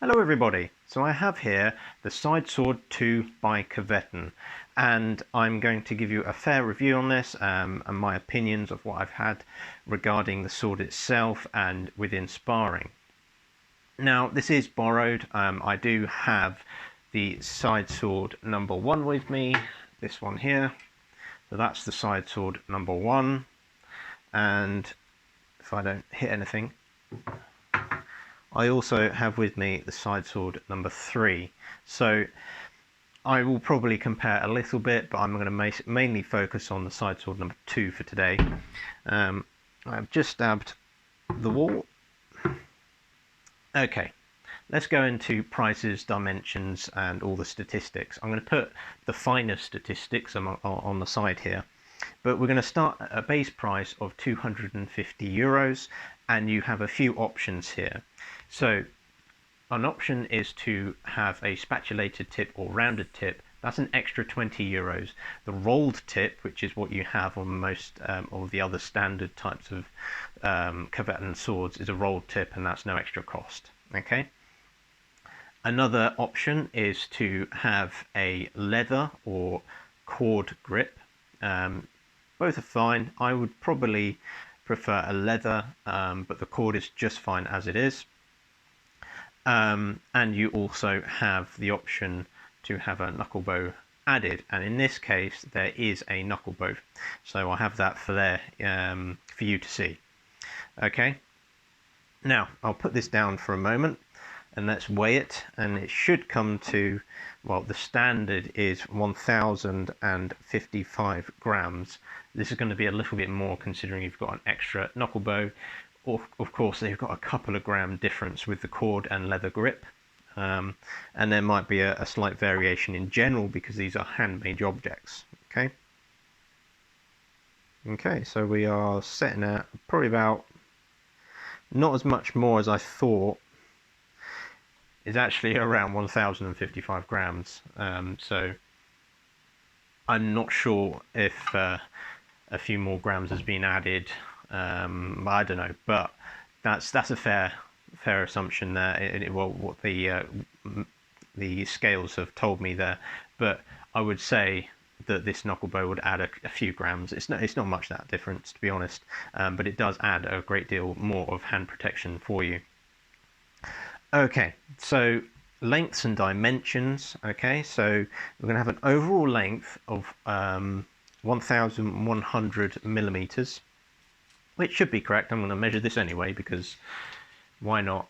Hello everybody, so I have here the Side Sword 2 by Kvetun, and I'm going to give you a fair review on this and my opinions of what I've had regarding the sword itself and within sparring. Now this is borrowed. I do have the Side Sword number 1 with me, this one here, so that's the Side Sword number 1, and if I don't hit anything, I also have with me the Side Sword number 3. So I will probably compare a little bit, but I'm going to mainly focus on the Side Sword number 2 for today. I've just stabbed the wall. Okay, let's go into prices, dimensions, and all the statistics. I'm going to put the finer statistics on the side here. But we're going to start at a base price of €250, and you have a few options here. So an option is to have a spatulated tip or rounded tip. That's an extra €20. The rolled tip, which is what you have on most of the other standard types of Kvetun swords, is a rolled tip, and that's no extra cost. Okay. Another option is to have a leather or cord grip. Both are fine. I would probably prefer a leather, but the cord is just fine as it is. And you also have the option to have a knuckle bow added, and in this case there is a knuckle bow, so I have that for there for you to see. Okay, now I'll put this down for a moment and let's weigh it, and it should come to, well, the standard is 1055 grams. This is going to be a little bit more considering you've got an extra knuckle bow. Of course, they've got a couple of gram difference with the cord and leather grip, and there might be a slight variation in general because these are handmade objects. Okay, so we are setting at probably about, not as much more as I thought, is actually around 1055 grams. So I'm not sure if a few more grams has been added. I don't know, but that's a fair assumption there. Well, what the scales have told me there, but I would say that this knuckle bow would add a few grams. It's not much that difference, to be honest, but it does add a great deal more of hand protection for you. Okay, so lengths and dimensions. Okay, so we're going to have an overall length of 1100 millimeters, which should be correct. I'm going to measure this anyway because why not?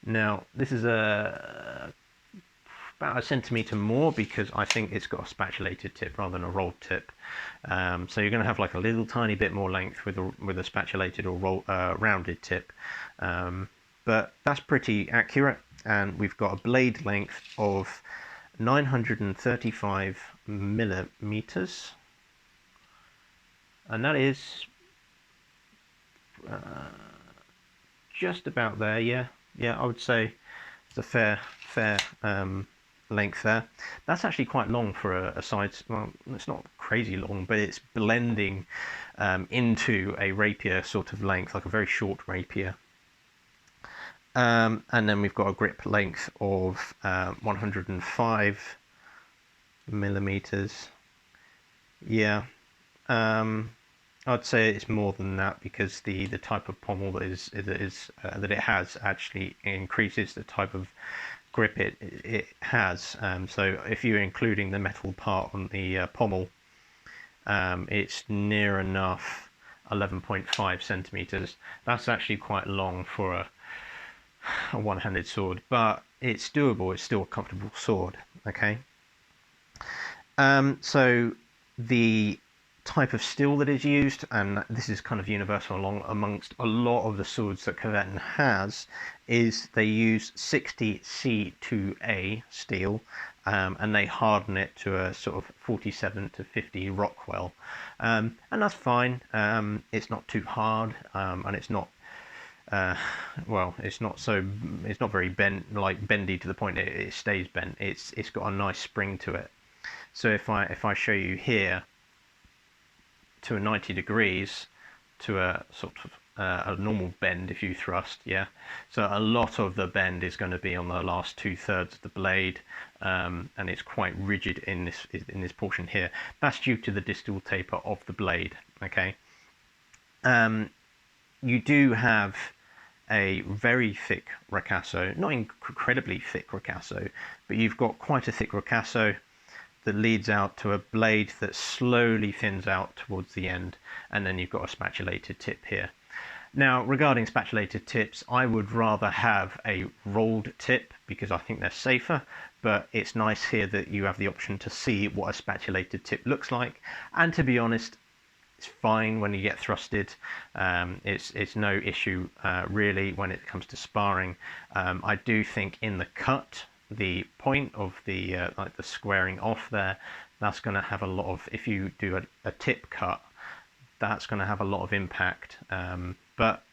Now this is about a centimeter more because I think it's got a spatulated tip rather than a rolled tip. So you're going to have like a little tiny bit more length with a spatulated or rounded tip. But that's pretty accurate, and we've got a blade length of 935 millimeters, and that is just about there. Yeah, I would say it's a fair length there. That's actually quite long for a side. Well, it's not crazy long, but it's blending into a rapier sort of length, like a very short rapier. And then we've got a grip length of 105 millimeters. Yeah, I'd say it's more than that because the type of pommel that it has actually increases the type of grip it has. So if you're including the metal part on the pommel, it's near enough 11.5 centimeters. That's actually quite long for a one-handed sword, but it's doable. It's still a comfortable sword. Okay. So the type of steel that is used, and this is kind of universal amongst a lot of the swords that Kvetun has, is they use 60C2A steel, and they harden it to a sort of 47 to 50 Rockwell, and that's fine. It's not too hard, and it's not well, it's not very bendy to the point it stays bent. It's got a nice spring to it. So if I show you here to a 90 degrees to a sort of a normal bend if you thrust, yeah. So a lot of the bend is going to be on the last 2/3 of the blade, and it's quite rigid in this portion here. That's due to the distal taper of the blade. Okay. You do have a very thick ricasso, not incredibly thick ricasso, but you've got quite a thick ricasso that leads out to a blade that slowly thins out towards the end, and then you've got a spatulated tip here. Now, regarding spatulated tips, I would rather have a rolled tip because I think they're safer, but it's nice here that you have the option to see what a spatulated tip looks like, and to be honest, it's fine when you get thrusted. It's no issue really when it comes to sparring. I do think in the cut, the point of the like the squaring off there, that's going to have a lot of, if you do a tip cut, that's going to have a lot of impact. But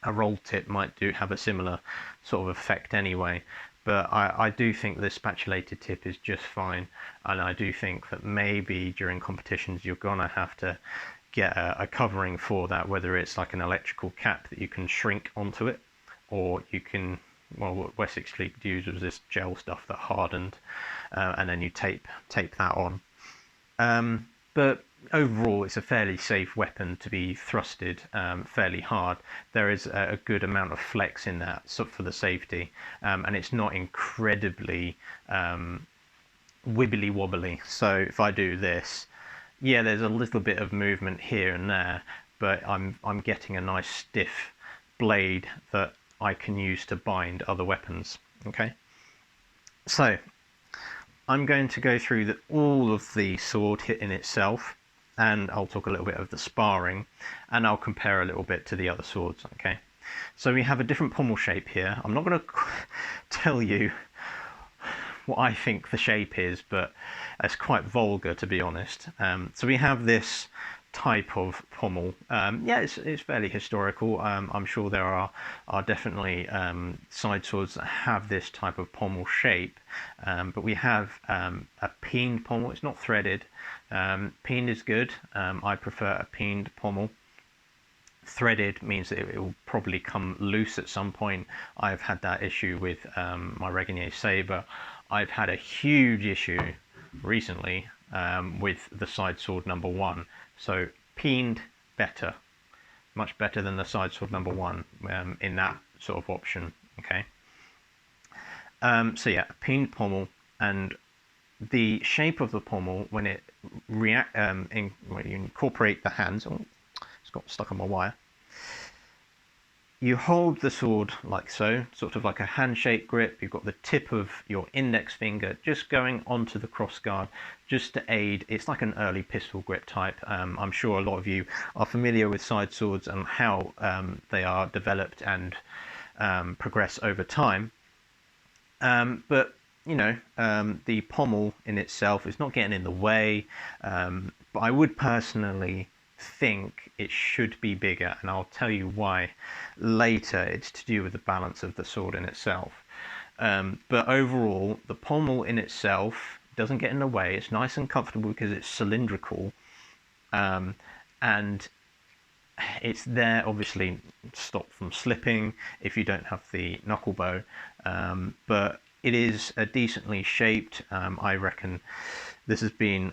a roll tip might have a similar sort of effect anyway. But I do think the spatulated tip is just fine, and I do think that maybe during competitions you're gonna have to get a covering for that, whether it's like an electrical cap that you can shrink onto it, or you can, well, what Wessex Fleet used was this gel stuff that hardened, and then you tape that on. But overall, it's a fairly safe weapon to be thrusted fairly hard. There is a good amount of flex in that for the safety, and it's not incredibly wibbly wobbly. So if I do this, yeah, there's a little bit of movement here and there, but I'm getting a nice stiff blade that I can use to bind other weapons. Okay, so I'm going to go through all of the sword hit in itself, and I'll talk a little bit of the sparring, and I'll compare a little bit to the other swords. Okay, so we have a different pommel shape here. I'm not going to tell you what I think the shape is, but it's quite vulgar, to be honest. So we have this type of pommel. Yeah, it's fairly historical. I'm sure there are definitely side swords that have this type of pommel shape, but we have a peened pommel. It's not threaded. Peened is good. I prefer a peened pommel. Threaded means that it will probably come loose at some point. I've had that issue with my Regnier saber. I've had a huge issue recently with the side sword number 1. So peened, better, much better than the side sword number 1 in that sort of option. Okay. So yeah, a peened pommel, and the shape of the pommel when it when you incorporate the hands. Oh, it's got stuck on my wire. You hold the sword like so, sort of like a handshake grip. You've got the tip of your index finger just going onto the crossguard, just to aid. It's like an early pistol grip type. I'm sure a lot of you are familiar with side swords and how they are developed and progress over time. But you know, the pommel in itself is not getting in the way. But I would personally think it should be bigger, and I'll tell you why later. It's to do with the balance of the sword in itself, but overall the pommel in itself doesn't get in the way. It's nice and comfortable because it's cylindrical, and it's there obviously to stop from slipping if you don't have the knuckle bow, but it is a decently shaped. I reckon this has been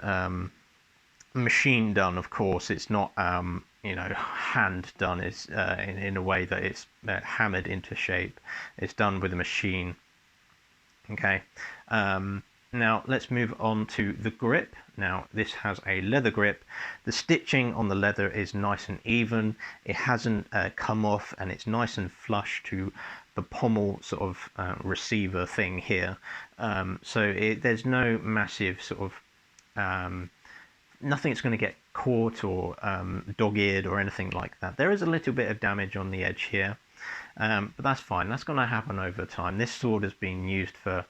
machine done. Of course, it's not you know, hand done. Is in a way that it's hammered into shape. It's done with a machine. Okay, now let's move on to the grip. Now this has a leather grip. The stitching on the leather is nice and even. It hasn't come off, and it's nice and flush to the pommel sort of receiver thing here. So there's no massive sort of nothing that's going to get caught or dog-eared or anything like that. There is a little bit of damage on the edge here, but that's fine. That's going to happen over time. This sword has been used for,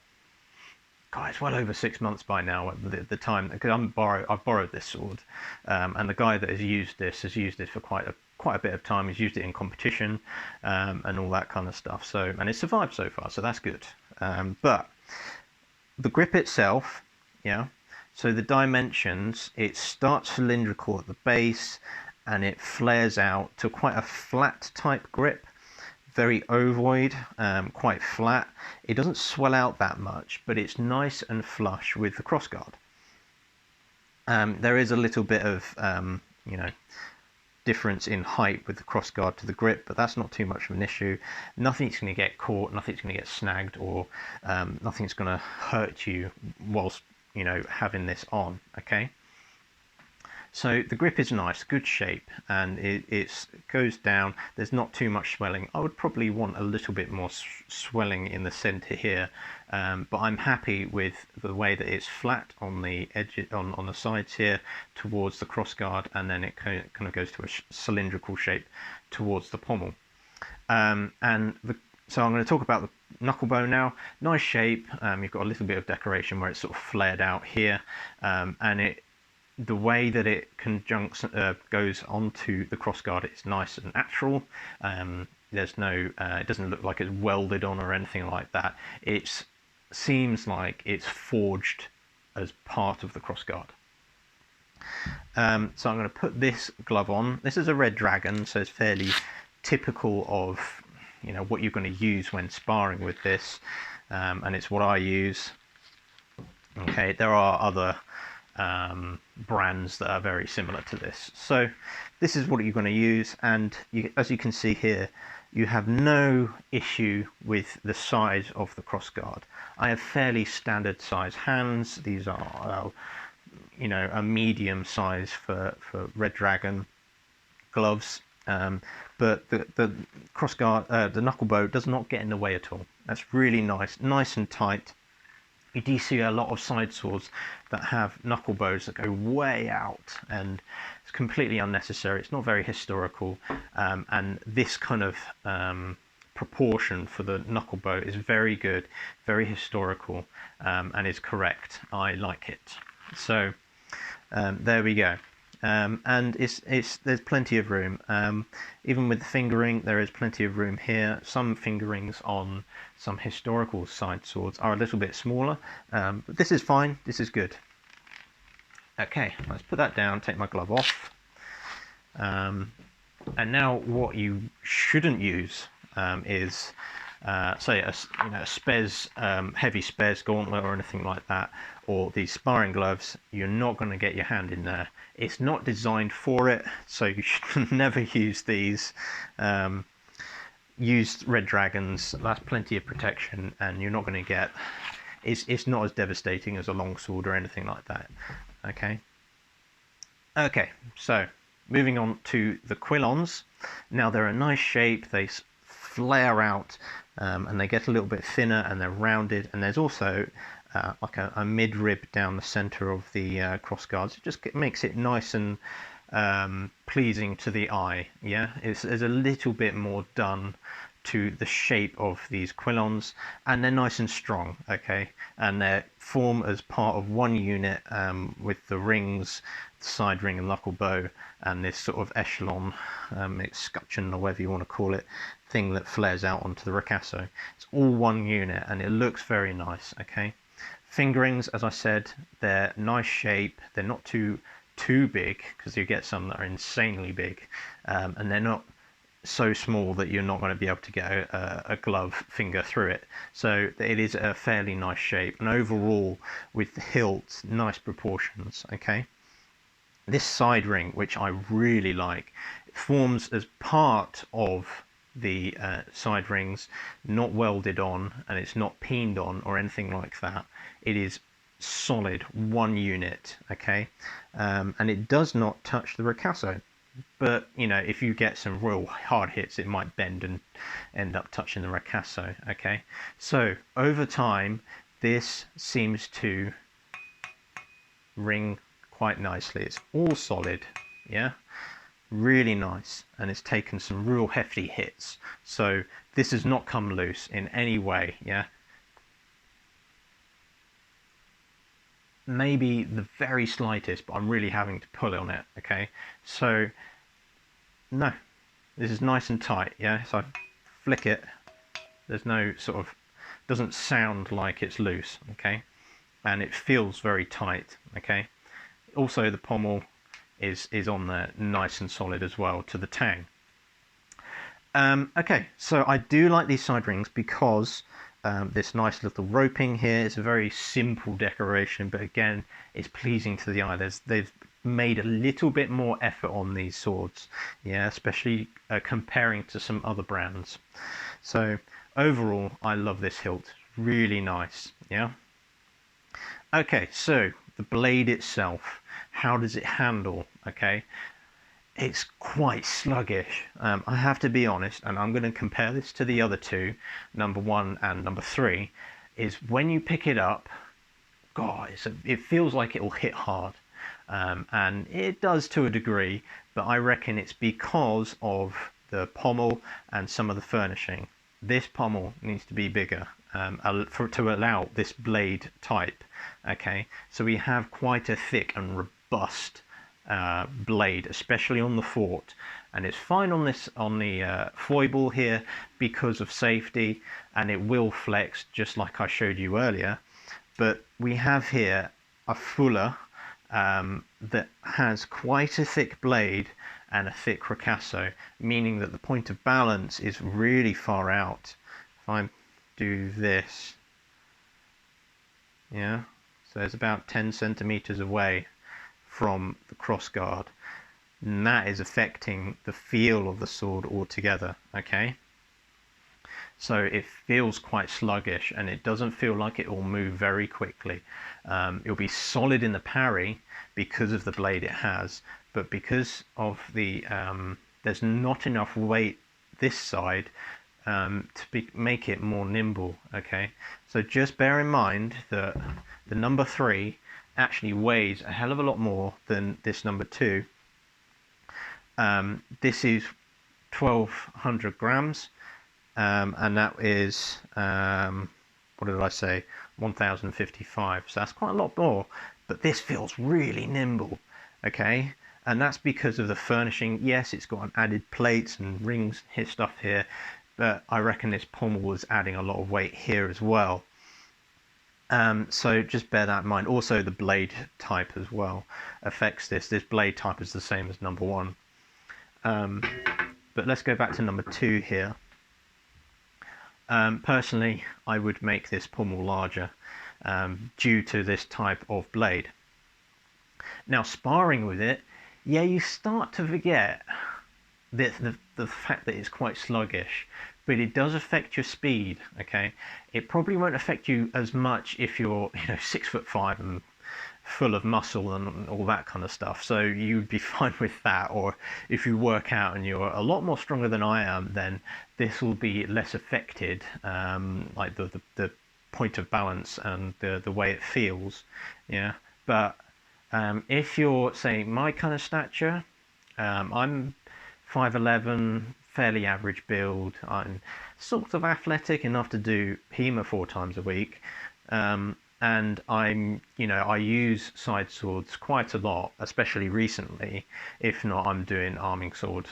God, it's well over 6 months by now at the time, because I've borrowed this sword, and the guy that has used this for quite a bit of time. He's used it in competition and all that kind of stuff. So, and it's survived so far, so that's good. But the grip itself, yeah. So the dimensions, it starts cylindrical at the base, and it flares out to quite a flat type grip, very ovoid, quite flat. It doesn't swell out that much, but it's nice and flush with the crossguard. There is a little bit of difference in height with the crossguard to the grip, but that's not too much of an issue. Nothing's going to get caught, nothing's going to get snagged, or nothing's going to hurt you whilst having this on. Okay, so the grip is nice, good shape, and it goes down. There's not too much swelling. I would probably want a little bit more swelling in the center here, but I'm happy with the way that it's flat on the edge, on the sides here towards the crossguard, and then it kind of goes to a cylindrical shape towards the pommel. So I'm going to talk about the knuckle bow now. Nice shape. You've got a little bit of decoration where it's sort of flared out here, and the way that it goes onto the crossguard is nice and natural. There's no, it doesn't look like it's welded on or anything like that. It seems like it's forged as part of the crossguard. So I'm going to put this glove on. This is a red dragon, so it's fairly typical of what you're going to use when sparring with this, and it's what I use. Okay, there are other brands that are very similar to this. So this is what you're going to use, and as you can see here, you have no issue with the size of the crossguard. I have fairly standard size hands. These are a medium size for Red Dragon gloves, but the crossguard, the knuckle bow, does not get in the way at all. That's really nice and tight. You do see a lot of side swords that have knuckle bows that go way out, and it's completely unnecessary. It's not very historical, and this kind of proportion for the knuckle bow is very good, very historical, and is correct. I like it. So there we go. And there's plenty of room. Even with the fingering, there is plenty of room here. Some fingerings on some historical side swords are a little bit smaller, but this is fine. This is good. Okay, let's put that down, take my glove off. And now what you shouldn't use is say a spez, heavy spez gauntlet or anything like that, or these sparring gloves. You're not going to get your hand in there. It's not designed for it, so you should never use these. Use Red Dragons. That's plenty of protection, and you're not going to get. It's not as devastating as a longsword or anything like that. Okay. Okay. So moving on to the Quillons. Now they're a nice shape. They flare out, and they get a little bit thinner, and they're rounded. And there's also like a mid-rib down the center of the crossguards. It just makes it nice and pleasing to the eye. Yeah, there's a little bit more done to the shape of these Quillons, and they're nice and strong. Okay, and they form as part of one unit with the rings, the side ring and knuckle bow, and this sort of echelon, escutcheon or whatever you want to call it, thing that flares out onto the ricasso. It's all one unit, and it looks very nice. Okay. Fingerings, as I said, they're nice shape. They're not too big, because you get some that are insanely big, and they're not so small that you're not going to be able to get a glove finger through it. So it is a fairly nice shape, and overall with the hilt, nice proportions. Okay, this side ring, which I really like, forms as part of the side rings, not welded on, and it's not peened on or anything like that. It is solid, one unit. Okay, and it does not touch the ricasso, but if you get some real hard hits, it might bend and end up touching the ricasso. Okay, so over time this seems to ring quite nicely. It's all solid, yeah, really nice, and it's taken some real hefty hits, so this has not come loose in any way. Yeah, maybe the very slightest, but I'm really having to pull on it. Okay, so no, this is nice and tight. Yeah, so I flick it, there's no sort of, doesn't sound like it's loose. Okay, and it feels very tight. Okay, also the pommel, is on there nice and solid as well to the tang. Okay, so I do like these side rings because this nice little roping here is a very simple decoration, but again, it's pleasing to the eye. They've made a little bit more effort on these swords, yeah, especially comparing to some other brands. So overall, I love this hilt. Really nice, yeah. Okay, so the blade itself, how does it handle? Okay, it's quite sluggish. I have to be honest, and I'm going to compare this to the other two, number 1 and number 3, is when you pick it up, God, it feels like it will hit hard. And it does to a degree, but I reckon it's because of the pommel and some of the furnishing. This pommel needs to be bigger to allow this blade type. Okay, so we have quite a thick and robust blade, especially on the fort, and it's fine on the foible here because of safety, and it will flex just like I showed you earlier. But we have here a fuller that has quite a thick blade and a thick ricasso, meaning that the point of balance is really far out. If I do this, yeah, so it's about 10 centimeters away from the crossguard, and that is affecting the feel of the sword altogether. Okay, so it feels quite sluggish, and it doesn't feel like it will move very quickly. It'll be solid in the parry because of the blade it has, but because of the there's not enough weight this side to make it more nimble. Okay, so just bear in mind that the number 3 actually weighs a hell of a lot more than this number 2. This is 1200 grams, and that is what did I say, 1055, so that's quite a lot more, but this feels really nimble. Okay, and that's because of the furnishing. Yes, it's got added plates and rings here, stuff here, but I reckon this pommel was adding a lot of weight here as well. So just bear that in mind. Also, the blade type as well affects this. This blade type is the same as number 1. But let's go back to number 2 here. Personally, I would make this pommel larger due to this type of blade. Now, sparring with it, yeah, you start to forget the fact that it's quite sluggish, but it does affect your speed. Okay, it probably won't affect you as much if you're 6'5" and full of muscle and all that kind of stuff, so you'd be fine with that. Or if you work out and you're a lot more stronger than I am, then this will be less affected, like the point of balance and the way it feels. Yeah, but if you're, say, my kind of stature, I'm 5'11", fairly average build. I'm sort of athletic enough to do HEMA 4 times a week, and I use side swords quite a lot, especially recently. If not, I'm doing arming sword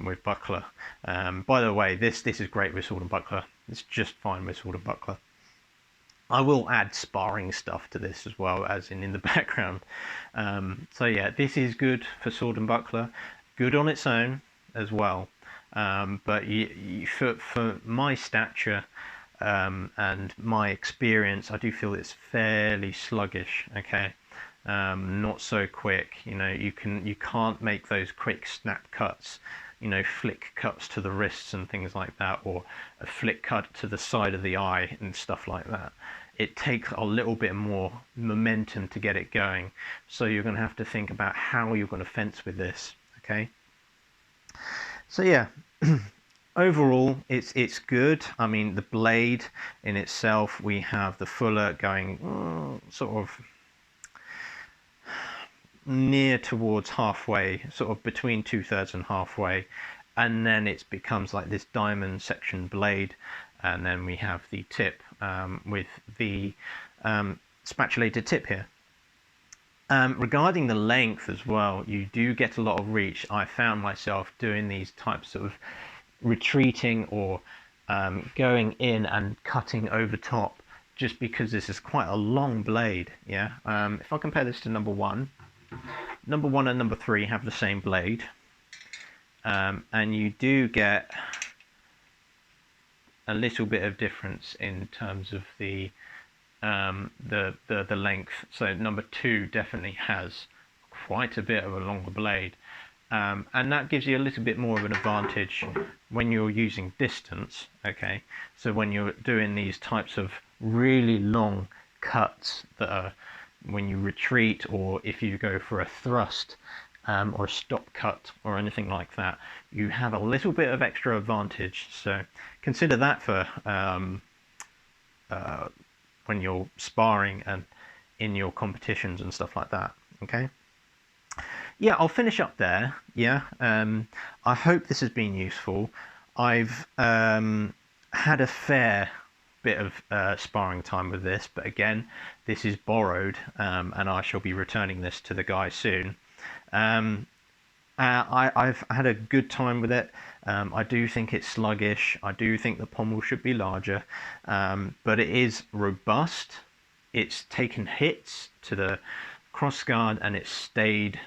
with buckler. By the way, this is great with sword and buckler. It's just fine with sword and buckler. I will add sparring stuff to this as well, as in the background. So yeah, this is good for sword and buckler, good on its own as well. But for my stature and my experience, I do feel it's fairly sluggish. Okay, not so quick. You can't make those quick snap cuts. Flick cuts to the wrists and things like that, or a flick cut to the side of the eye and stuff like that. It takes a little bit more momentum to get it going, so you're going to have to think about how you're going to fence with this. Okay, so yeah, overall it's good. I mean, the blade in itself, we have the fuller going sort of near towards halfway, sort of between 2/3 and halfway, and then it becomes like this diamond section blade, and then we have the tip with the spatulated tip here. Regarding the length as well, you do get a lot of reach. I found myself doing these types of retreating or going in and cutting over top, just because this is quite a long blade. Yeah. If I compare this to number 1, number 1 and number 3 have the same blade, and you do get a little bit of difference in terms of the length. So number 2 definitely has quite a bit of a longer blade, and that gives you a little bit more of an advantage when you're using distance. Okay, so when you're doing these types of really long cuts that are when you retreat, or if you go for a thrust or a stop cut or anything like that, you have a little bit of extra advantage. So consider that for when you're sparring and in your competitions and stuff like that. Okay, yeah, I'll finish up there. Yeah, I hope this has been useful. I've had a fair bit of sparring time with this, but again, this is borrowed, and I shall be returning this to the guy soon. I've had a good time with it. I do think it's sluggish. I do think the pommel should be larger, but it is robust. It's taken hits to the crossguard and it's stayed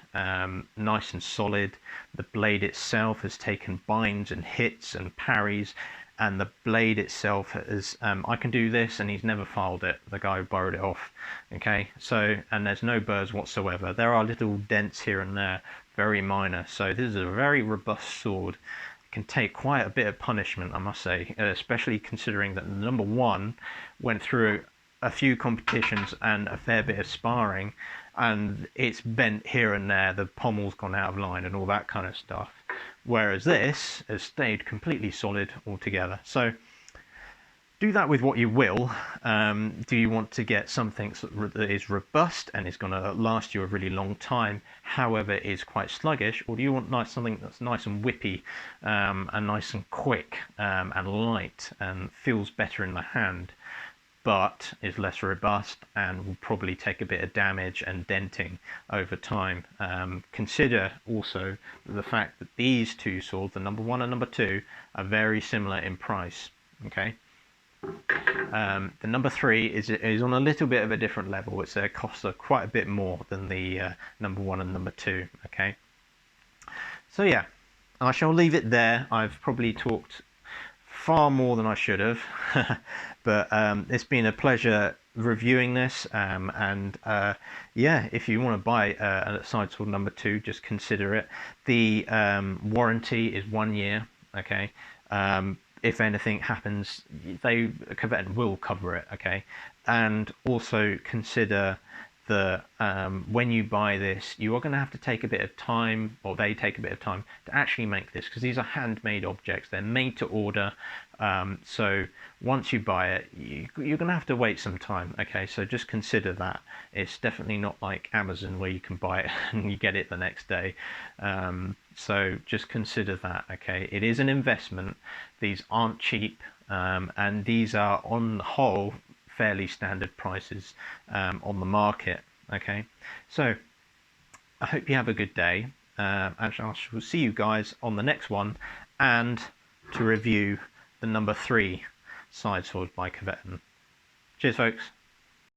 nice and solid. The blade itself has taken binds and hits and parries, and the blade itself is I can do this and he's never filed it, the guy who borrowed it off. Okay, so, and there's no burrs whatsoever. There are little dents here and there, very minor. So this is a very robust sword. It can take quite a bit of punishment, I must say, especially considering that number 1 went through a few competitions and a fair bit of sparring, and it's bent here and there, the pommel's gone out of line and all that kind of stuff, whereas this has stayed completely solid altogether. So do that with what you will. Do you want to get something that is robust and is going to last you a really long time, however is quite sluggish, or do you want something that's nice and whippy and nice and quick and light and feels better in the hand, but is less robust and will probably take a bit of damage and denting over time? Consider also the fact that these two swords, the number 1 and number 2, are very similar in price. Okay, the number 3 is on a little bit of a different level. It's costs quite a bit more than the number 1 and number 2. Okay, so yeah, I shall leave it there. I've probably talked far more than I should have, but it's been a pleasure reviewing this, and yeah, if you want to buy a side sword number 2, just consider it. The warranty is 1 year. Okay, if anything happens, Kvetun will cover it. Okay, and also consider the when you buy this, you are going to have to take a bit of time, or they take a bit of time to actually make this, because these are handmade objects. They're made to order. So once you buy it, you're going to have to wait some time. Okay, so just consider that. It's definitely not like Amazon where you can buy it and you get it the next day. So just consider that. Okay, it is an investment. These aren't cheap, and these are on the whole fairly standard prices on the market. Okay, so I hope you have a good day, and I shall see you guys on the next one, and to review the number 3 side sword by Kvetun. Cheers folks.